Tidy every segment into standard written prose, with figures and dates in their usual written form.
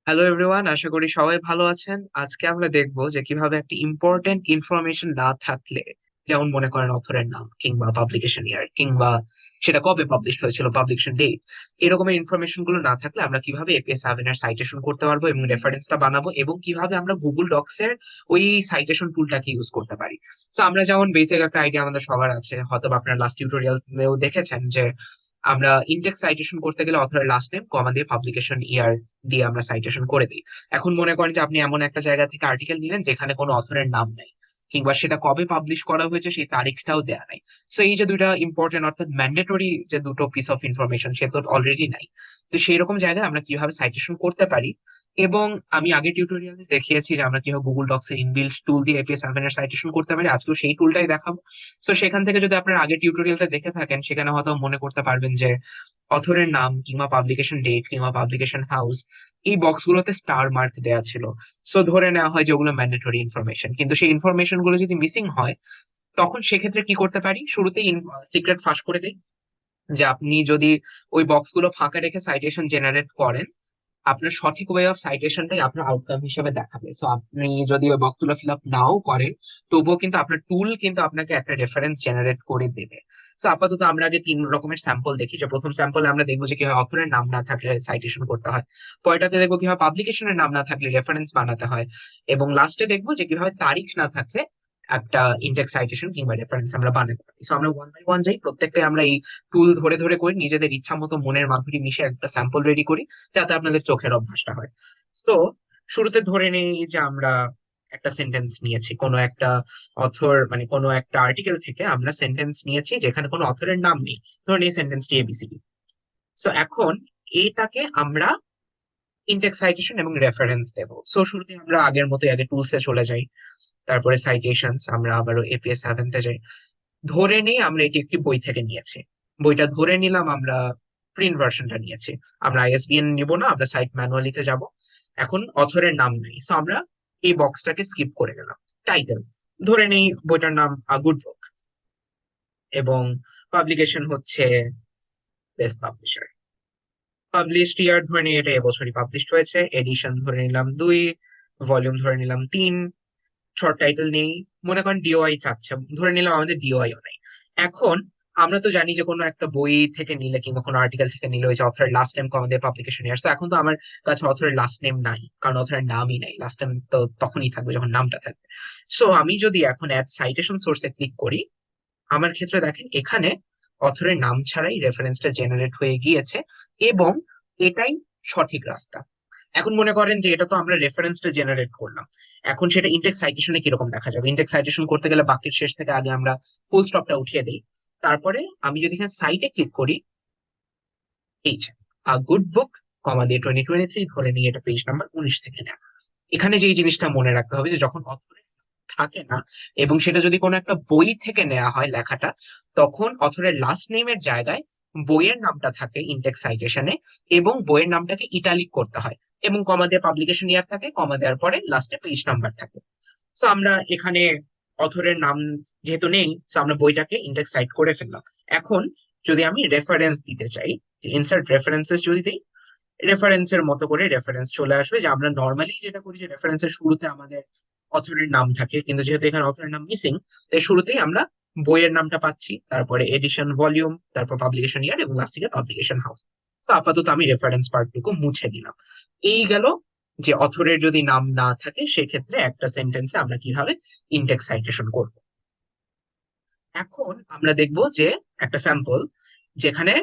Hello everyone, আশা করি সবাই ভালো আছেন। আজকে আমরা দেখবো যে কিভাবে একটা ইম্পর্টেন্ট ইনফরমেশন না থাকলে, যেমন মনে করেন অথরের নাম কিংবা পাবলিকেশন ইয়ার কিংবা সেটা কবে পাবলিশ হয়েছিল, পাবলিকেশন ডেট, এরকমের ইনফরমেশন গুলো না থাকলে আমরা কিভাবে এপিএস 7 এর সাইটেশন করতে পারবো এবং রেফারেন্সটা বানাবো, এবং কিভাবে আমরা গুগল ডক্স এর ওই সাইটেশন টুলটাকে ইউজ করতে পারি। তো আমরা যেমন বেসিক একটা আইডিয়া আমাদের সবার আছে, হয়তো বা আপনার লাস্ট টিউটোরিয়ালেও দেখেছেন যে আমরা ইনটেক্স সাইটেশন করতে গেলে অথরের লাস্ট নেম কমা দিয়ে পাবলিকেশন ইয়ার দিয়ে আমরা সাইটেশন করে দিই। এখন মনে করেন যে আপনি এমন একটা জায়গা থেকে আর্টিকেল নিলেন যেখানে কোনো অথরের নাম নাই, কিংবা সেটা কবে পাবলিশ করা হয়েছে সেই তারিখটাও দেয়া নাই। সো এই যে দুইটা ইম্পর্টেন্ট অর্থাৎ ম্যান্ডেটরি যে দুটো পিস অফ ইনফরমেশন সে তো অলরেডি নাই। তো সেই রকম জায়গায় আমরা কিভাবে সাইটেশন করতে পারি, এবং আমি আগে টিউটোরিয়ালে দেখিয়েছি যে আমরা কিভাবে গুগল ডক্স এর ইনবিল্ট টুল দিয়ে এপিএস 7 এর সাইটেশন করতে পারি, আজকেও সেই টুলটাই দেখাবো। তো সেখান থেকে যদি আপনার আগের টিউটোরিয়ালটা দেখে থাকেন, সেখানে হয়তো মনে করতে পারবেন যে অথরের নাম কিংবা পাবলিকেশন ডেট কিংবা পাবলিকেশন হাউস, এই বক্সগুলোতে স্টার মার্ক দেওয়া ছিল। সো ধরে নেওয়া হয় যে ওগুলো ম্যান্ডেটরি ইনফরমেশন, কিন্তু সেই ইনফরমেশন গুলো যদি মিসিং হয়, তখন সেক্ষেত্রে কি করতে পারি, শুরুতেই সিক্রেট ফাঁস করে দিই যে আপনি যদি ওই বক্সগুলো ফাঁকা রেখে সাইটেশন জেনারেট করেন, আপনার সঠিক ওয়ে অফ সাইটেশনটাই আপনার আউটকাম হিসেবে দেখাবে। সো আপনি যদি ওই বক্সগুলো ফিল আপ নাও করেন, তবুও কিন্তু আপনার টুল কিন্তু আপনাকে একটা রেফারেন্স জেনারেট করে দেবে। তো আপাতত আমরা আগে তিন রকমের স্যাম্পল দেখি। যে প্রথম স্যাম্পলে আমরা দেখবো যে কিভাবে অথরের নাম না থাকলে সাইটেশন করতে হয়, পরেরটাতে দেখবো কিভাবে পাবলিকেশনের নাম না থাকলে রেফারেন্স বানাতে হয়, এবং লাস্টে দেখবো যে কিভাবে তারিখ না থাকলে একটা ইনডেক্স সাইটেশন কিংবা রেফারেন্স আমরা বানাতে পারি। সো আমরা ওয়ান বাই ওয়ান যাই, প্রত্যেকটাই আমরা এই টুল ধরে ধরে করি, নিজেদের ইচ্ছা মতো মনের মাধুরী মিশে একটা স্যাম্পল রেডি করি, যাতে আপনাদের চোখের অভ্যাসটা হয়। তো শুরুতে ধরে নেই যে আমরা একটা সেন্টেন্স নিয়েছি, কোনো একটা অথর মানে কোনো একটা আর্টিকেল থেকে আমরা সেন্টেন্স নিয়েছি যেখানে কোনো অথরের নাম নেই। ধরুন এই সেন্টেন্সটি এবিসিডি। সো এখন এটাকে আমরা ইনটেক্স সাইটেশন এবং রেফারেন্স দেব। সো শুরুতে আমরা আগের মতো আগে টুলসে চলে যাই, তারপরে সাইটেশনস, আমরা আবারও এপিএস 7 তে যাই। ধরে নিই আমরা এটি একটি বই থেকে নিয়েছি, বইটা ধরে নিলাম আমরা প্রিন্ট ভার্সনটা নিয়েছি। আমরা আইএসবিএন নিব না, আমরা সাইট ম্যানুয়ালিতে যাব। এখন অথরের নাম নেই, সো আমরা এই বক্সটাকে স্কিপ করে গেলাম। টাইটেল, ধরে নেই বইটার নাম গুড বুক, এবং পাবলিকেশন হচ্ছে বেস্ট পাবলিশার। পাবলিশড ইয়ার ধরে নিই এটা এবছরই পাবলিশড হয়েছে। এডিশন ধরে নিলাম 2, ভলিউম ধরে নিলাম 3। শর্ট টাইটেল নেই, মনে করেন ডিওআই চাচ্ছে, ধরে নিলাম আমাদের ডিওআইও নেই। এখন আমরা তো জানি যে কোনো একটা বই থেকে নিলে কিংবা কোনো আর্টিকেল থেকে নিলে ওই যে অথরের লাস্ট নেম আমাদের পাবলিকেশন ইয়ার। তো এখন তো আমার কাছে অথরের লাস্ট নেম নাই, কারণ অথরের নামই নাই, লাস্ট নেম তো তখনই থাকবে যখন নামটা থাকবে। সো আমি যদি এখন অ্যাড সাইটেশন সোর্সে ক্লিক করি, আমার ক্ষেত্রে দেখেন এখানে অথরের নাম ছাড়াই রেফারেন্সটা জেনারেট হয়ে গিয়েছে, এবং এটাই সঠিক রাস্তা। এখন মনে করেন যে এটা তো আমরা রেফারেন্সটা জেনারেট করলাম, এখন সেটা ইনটেক্স সাইটেশনে কিরকম দেখা যাবে। ইনটেক্স সাইটেশন করতে গেলে বাক্যের শেষ থেকে আগে আমরা ফুল স্টপটা উঠিয়ে দিই। তারপরে আমি যদি এখানে সাইটে ক্লিক করি, এই যে গুড বুক কমা দিয়ে 2023, ধরে নিয়ে এটা পেজ নাম্বার 19 থেকে নেওয়া। এখানে যে এই জিনিসটা মনে রাখতে হবে যে যখন অথরের থাকে না, এবং সেটা যদি কোনো একটা বই থেকে নেওয়া হয় লেখাটা, তখন অথরের লাস্ট নেমের জায়গায় বইয়ের নামটা থাকে ইনটেক্স সাইটেশনে, এবং বইয়ের নামটাকে ইটালিক করতে হয়, এবং কমা দিয়ে পাবলিকেশন ইয়ার থাকে, কমা দেওয়ার পরে লাস্টে পেজ নাম্বার থাকে। তো আমরা এখানে অথরের নাম যেহেতু নেই, তো আমরা বইটাকে ইনডেক্স সাইট করে ফেললাম। এখন যদি আমি রেফারেন্স দিতে চাই, যে ইনসার্ট রেফারেন্সেস যদি দিই, রেফারেন্সের মতো করে রেফারেন্স চলে আসবে। যে আমরা নর্মালি যেটা করি যে রেফারেন্সের শুরুতে আমাদের অথরের নাম থাকে, কিন্তু যেহেতু এখানে অথরের নাম মিসিং, তাই শুরুতেই আমরা বইয়ের নামটা পাচ্ছি, তারপরে এডিশন, ভলিউম, তারপর পাবলিকেশন ইয়ার, এবং লাস্ট থেকে পাবলিকেশন হাউস। তো আপাতত আমি রেফারেন্স পার্টটুকু মুছে দিলাম। এই গেল যে অথরের যদি নাম না থাকে সেক্ষেত্রে একটা সেন্টেন্সে আমরা কিভাবে ইনটেক্স সাইটেশন করব। এখন আমরা দেখব যে একটা স্যাম্পল যেখানে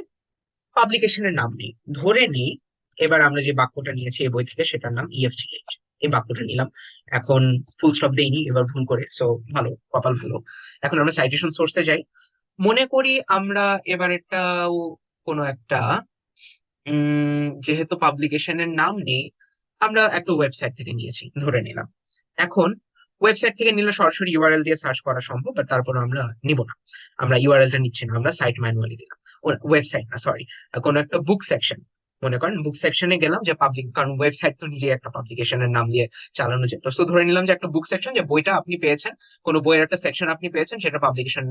পাবলিকেশনের নাম নেই। ধরে নিই এবার আমরা যে বাক্যটা নিয়েছি এই বই থেকে সেটার নাম ইএফজিএইচ, এই বাক্যটা নিলাম। এখন ফুল স্টপ দেইনি এবার ভুল করে, সো ভালো, কপাল ভালো। এখন আমরা সাইটেশন সোর্সে যাই। মনে করি আমরা এবার একটা কোনো একটা যেহেতু পাবলিকেশনের নাম নেই, আমরা একটা ওয়েবসাইট থেকে নিয়েছি ধরে নিলাম। এখন ওয়েবসাইট থেকে নিলে সরাসরি ইউআরএল দিয়ে সার্চ করা সম্ভব, বাট তারপর আমরা নিব না, আমরা ইউআরএলটা নিচ্ছি না, আমরা সাইট ম্যানুয়ালি দিলাম। ওয়েবসাইট না, সরি, কোনো একটা বুক সেকশন। মনে করেন বুক সেকশনে গেলাম, যে পাবলিক, কারণ ওয়েবসাইট তো নিজেই একটা পাবলিকেশনের নাম দিয়ে চালানো যেত। তো ধরে নিলাম যে একটা বুক সেকশন, যে বইটা আপনি পেয়েছেন, কোনো বইয়ের একটা সেকশন আপনি পেয়েছেন, সেটা পাবলিকেশন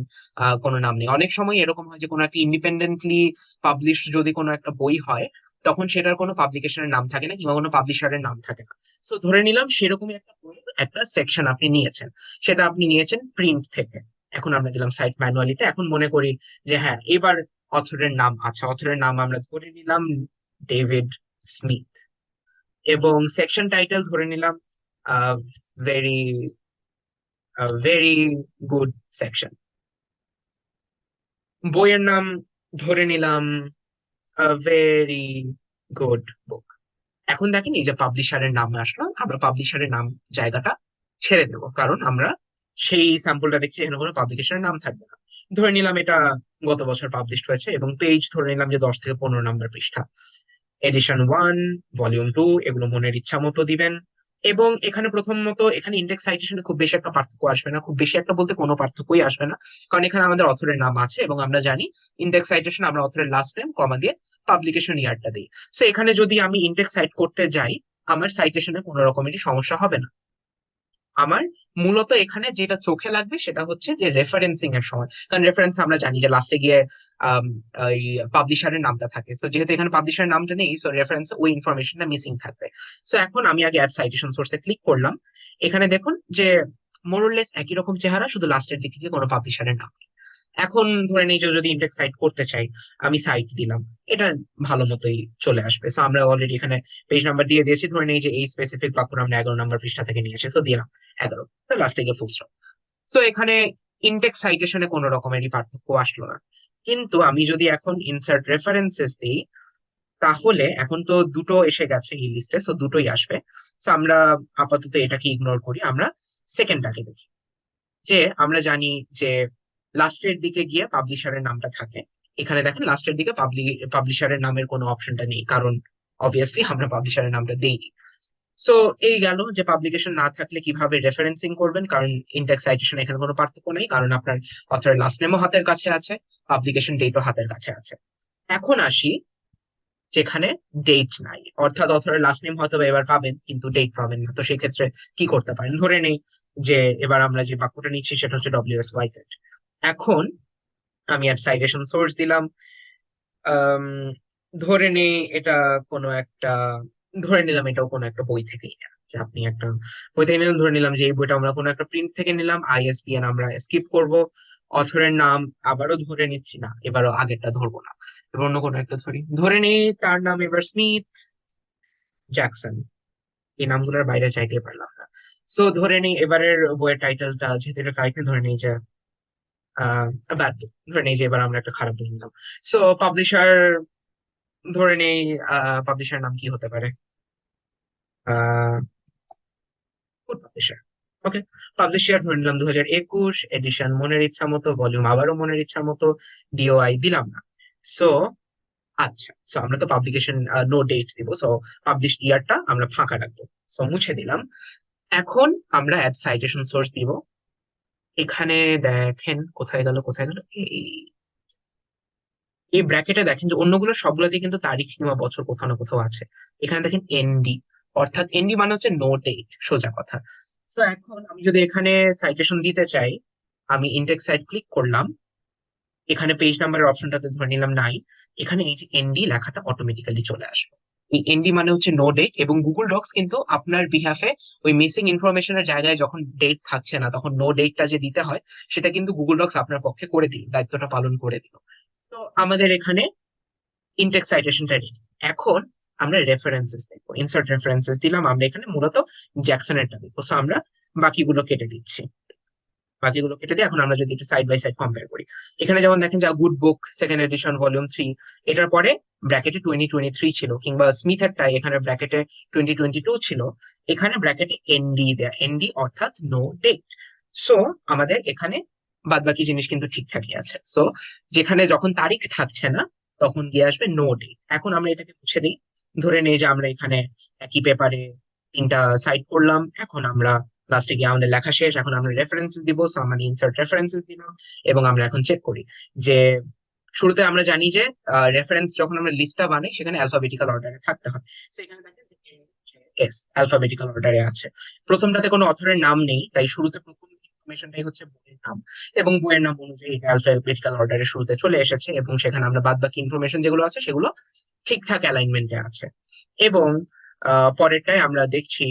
কোনো নাম নেই। অনেক সময় এরকম হয় যে কোনো একটা ইন্ডিপেন্ডেন্টলি পাবলিশড যদি কোনো একটা বই হয়, তখন সেটার কোনো পাবলিকেশনের নাম থাকে না কিংবা কোনো পাবলিশারের নাম থাকে না। তো ধরে নিলাম সেরকমই একটা বইয়ের একটা সেকশন আপনি নিয়েছেন, সেটা আপনি নিয়েছেন প্রিন্ট থেকে। এখন আমরা দিলাম সাইট ম্যানুয়ালিতে। এখন মনে করি যে হ্যাঁ এবার অথরের নাম, আচ্ছা অথরের নাম আমরা ধরে নিলাম ডেভিড স্মিথ, এবং সেকশন টাইটেল ধরে নিলাম ভেরি ভেরি গুড সেকশন। বইয়ের নাম ধরে নিলাম ভেরি গুড বুক। এখন দেখেন এই যে পাবলিশারের নাম আসলো, আমরা পাবলিশারের নাম জায়গাটা ছেড়ে দেবো, কারণ আমরা সেই স্যাম্পলটা দেখছি এখানে কোনো পাবলিকেশনের নাম থাকবে না। ধরে নিলাম এটা গত বছর পাবলিশ হয়েছে, এবং পেজ ধরে নিলাম যে 10 থেকে 15 নম্বর পৃষ্ঠা, এডিশন 1, ভলিউম 2, এগুলো মনের ইচ্ছা মতো দিবেন। এবং এখানে প্রথমত এখানে ইন্ডেক্স সাইটেশনে খুব বেশি একটা পার্থক্য আসবে না, খুব বেশি একটা বলতে কোনো পার্থক্যই আসবে না, কারণ এখানে আমাদের অথরের নাম আছে এবং আমরা জানি ইন্ডেক্স সাইটেশন আমরা অথরের লাস্ট নেম কমা দিয়ে পাবলিকেশন ইয়ারটা দিই। সো এখানে যদি আমি ইন্ডেক্স সাইট করতে যাই আমার সাইটেশনে কোনো রকমেরই সমস্যা হবে না। আমার মূলত এখানে যেটা চোখে লাগবে সেটা হচ্ছে যে রেফারেন্সিং এর সময়, কারণ রেফারেন্স আমরা জানি যে লাস্টে গিয়ে আম, এই পাবলিশারের নামটা থাকে। তো যেহেতু এখানে পাবলিশারের নামটা নেই, সো রেফারেন্স ওই ইনফরমেশনটা মিসিং থাকবে। সো এখন আমি আগে অ্যাড সাইটেশন সোর্সে ক্লিক করলাম। এখানে দেখুন যে মোরলেস একই রকম চেহারা, শুধু লাস্টের দিকে গিয়ে কোনো পাবলিশারের নাম নেই। এখন ধরে নিই যে যদি ইন্ডেক্স সাইট করতে চাই, আমি সাইট দিলাম, এটা ভালো মতোই চলে আসবে। সো আমরা অলরেডি এখানে পেজ নাম্বার দিয়ে দিয়েছি, ধরে নিই যে এই স্পেসিফিক বাক্যটা আমরা 11 নম্বর পৃষ্ঠা থেকে নিয়েছি, সো দিলাম 11, লাস্টে গিয়ে ফুল স্টপ। সো এখানে ইনটেক্স সাইটেশনে কোনো রকমেরই পার্থক্য আসলো না। কিন্তু আমি যদি এখন ইনসার্ট রেফারেন্সেস দিই, তাহলে এখন তো দুটো এসে গেছে এই লিস্টে, সো দুটোই আসবে। সো আমরা আপাতত এটাকে ইগনোর করি, আমরা সেকেন্ডটাকে দেখি। যে আমরা জানি যে লাস্টের দিকে গিয়ে পাবলিশারের নামটা থাকে। এখানে দেখেন লাস্টের দিকে পাবলিশারের নামের কোনো অপশনটা নেই, কারণ অবভিয়াসলি আমরা পাবলিশারের নামটা দেইনি। সো এই গেল যে পাবলিকেশন না থাকলে কিভাবে রেফারেন্সিং করবেন, কারণ ইনটেক্স সাইটেশন এখানে কোনো পার্থক্য নেই, কারণ আপনার অথরের লাস্ট নেমও হাতের কাছে আছে, পাবলিকেশন ডেটও হাতের কাছে আছে। এখন আসি যেখানে ডেট নাই, অর্থাৎ অথরের লাস্ট নেম হয়তো বা এবার পাবেন কিন্তু ডেট পাবেন না। তো সেই ক্ষেত্রে কি করতে পারেন, ধরে নেই যে এবার আমরা যে বাক্যটা নিচ্ছি সেটা হচ্ছে WXYZ। এখন আমি আর সাইটেশন সোর্স দিলাম। আম, ধরে নেই এটা কোনো একটা, ধরে নিলাম এটাও কোনো একটা বই থেকেই নেওয়া, যে আপনি একটা বই থেকে নিলাম, ধরে নিলাম যে এই বইটা আমরা কোনো একটা প্রিন্ট থেকে নিলাম, ISBN আমরা স্কিপ করব। অথরের নাম আবারও ধরে নিচ্ছি না, এবারও আগেরটা ধরবো না, এবার অন্য কোনো একটা ধরি। ধরে নেই তার নাম এবার স্মিথ জ্যাকসন, এই নামগুলোর বাইরে চাইতে পারলাম না। সো ধরে নেই এবারের বইয়ের টাইটেলটা, যেহেতু এটা টাইটেল ধরে নেই যে আহ বাদ দিই। ধরে নেই যে এবার আমরা একটা খারাপ বই নিলাম। সো পাবলিশার ধরে নেই, পাবলিশার নাম কি হতে পারে, আহ ফুড পাবলিশার। ওকে, পাবলিশার ধরে নিলাম 2021, এডিশন মনের ইচ্ছা মতো, ভলিউম আবারও মনের ইচ্ছা মতো, DOI দিলাম না। সো আচ্ছা, সো আমরা তো পাবলিকেশন নো ডেট দিব, সো পাবলিশ ইয়ারটা আমরা ফাঁকা রাখবো, সো মুছে দিলাম। এখন আমরা অ্যাড সাইটেশন সোর্স দিব। এখানে দেখেন কোথায় গেল কোথায় গেল, এই এই ব্র্যাকেটে দেখেন যে অন্যগুলো সবগুলোতে কিন্তু তারিখ কিংবা বছর কোথাও না কোথাও আছে। এখানে দেখেন ND, অর্থাৎ ND মানে হচ্ছে নো ডেট, সোজা কথা। তো এখন আমি যদি এখানে সাইটেশন দিতে চাই, আমি ইন্ডেক্স সাইট ক্লিক করলাম, এখানে পেজ নাম্বারের অপশনটাতে ধরে নিলাম নাই, এখানে এই যে ND লেখাটা অটোমেটিক্যালি চলে আসবে। এই ND মানে হচ্ছে নো ডেট, এবং গুগল ডক্স কিন্তু আপনার বিহাফে ওই মিসিং ইনফরমেশনের জায়গায় যখন ডেট থাকছে না তখন নো ডেটটা যে দিতে হয় সেটা কিন্তু গুগল ডক্স আপনার পক্ষে করে দিল, দায়িত্বটা পালন করে দিল। তো আমাদের এখানে ইনটেক্স সাইটেশনটা রেডি। এখন আমরা রেফারেন্সেস দেখবো, ইনসার্ট রেফারেন্সেস দিলাম, আমরা এখানে মূলত জ্যাকসনেরটা দেখবো। সো আমরা বাকিগুলো কেটে দিচ্ছি, বাকিগুলো কেটে দিয়ে এখন আমরা যদি একটু সাইড বাই সাইড কম্পেয়ার করি, এখানে যেমন দেখেন যা গুড বুক সেকেন্ড এডিশন ভলিউম 3, এটার পরে ব্র্যাকেটে 2023 ছিল, কিংবা স্মিথেরটাই এখানে ব্র্যাকেটে 2022 ছিল, এখানে ব্র্যাকেটে ND দেয়া, ND অর্থাৎ নো ডেট। সো আমাদের এখানে বাদ বাকি জিনিস কিন্তু ঠিকঠাকই আছে। সো যেখানে যখন তারিখ থাকছে না তখন গিয়ে আসবে নো ডেট। এখন আমরা এটাকে মুছে দিই, ধরে নেই যে আমরা এখানে একই পেপারে 3টা সাইট করলাম, এখন আমরা লাস্টে গিয়ে আমাদের লেখা শেষ, এখন আমরা রেফারেন্সেস দিব, সো আমরা ইনসার্ট রেফারেন্সেস দিলাম। এবং আমরা এখন চেক করি যে শুরুতে আমরা জানি যে রেফারেন্স যখন আমরা লিস্টটা বানাই সেখানে অ্যালফাবেটিক্যাল অর্ডারে থাকতে হয়। তো এখানে দেখেন এস অ্যালফাবেটিক্যাল অর্ডারে আছে। প্রথমটাতে কোনো অথরের নাম নেই, তাই শুরুতে প্রথম ইনফরমেশনটাই হচ্ছে বইয়ের নাম, এবং বইয়ের নাম অনুযায়ী এটা অ্যালফাবেটিক্যাল অর্ডারে শুরুতে চলে এসেছে, এবং সেখানে আমরা বাদ বাকি ইনফরমেশন যেগুলো আছে সেগুলো ঠিকঠাক অ্যালাইনমেন্টে আছে। এবং পরেরটায় আমরা দেখছি,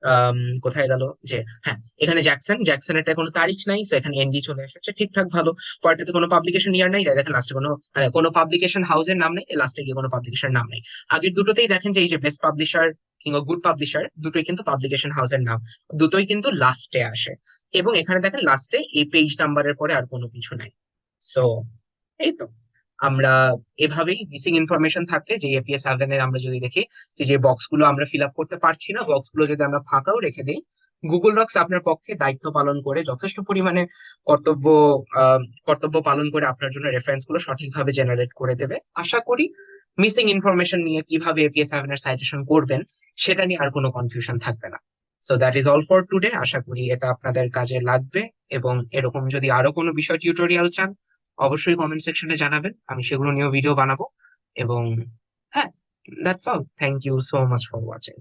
আম, কোথায় গেল, যে হ্যাঁ, এখানে জ্যাকসনেরটা কোনো তারিখ নাই, তো এখানে এনডি চলে এসেছে, ঠিকঠাক ভালো। পরেরটাতে কোনো পাবলিকেশন ইয়ার নাই, তাই দেখেন লাস্টে কোনো মানে কোনো পাবলিকেশন হাউসের নাম নেই, লাস্টে গিয়ে কোনো পাবলিকেশন নাম নেই। আগের দুটোতেই দেখেন যে এই যে বেস্ট পাবলিশার কিংবা গুড পাবলিশার, দুটোই কিন্তু পাবলিকেশন হাউসের নাম, দুটোই কিন্তু লাস্টে আসে। এবং এখানে দেখেন লাস্টে এই পেজ নাম্বারের পরে আর কোনো কিছু নাই। সো এই তো, আমরা এভাবেই মিসিং ইনফরমেশন থাকলে, যে এপিএস 7 এর আমরা যদি দেখি যে যে বক্স গুলো আমরা ফিল আপ করতে পারছি না, বক্স গুলো যদি আমরা ফাঁকাও রেখে দিই, গুগল ডক্স আপনার পক্ষে দায়িত্ব পালন করে যথেষ্ট পরিমাণে কর্তব্য আহ, কর্তব্য পালন করে আপনার জন্য রেফারেন্স গুলো সঠিকভাবে জেনারেট করে দেবে। আশা করি মিসিং ইনফরমেশন নিয়ে কিভাবে এপিএস 7 এর সাইটেশন করবেন সেটা নিয়ে আর কোনো কনফিউশন থাকবে না। So that is all for today, আশা করি এটা আপনাদের কাজে লাগবে। এবং এরকম যদি আরো কোনো বিষয় টিউটোরিয়াল চান, অবশ্যই কমেন্ট সেকশনে জানাবেন, আমি সেগুলো নিয়েও ভিডিও বানাবো। এবং হ্যাঁ, that's all, thank you so much for watching.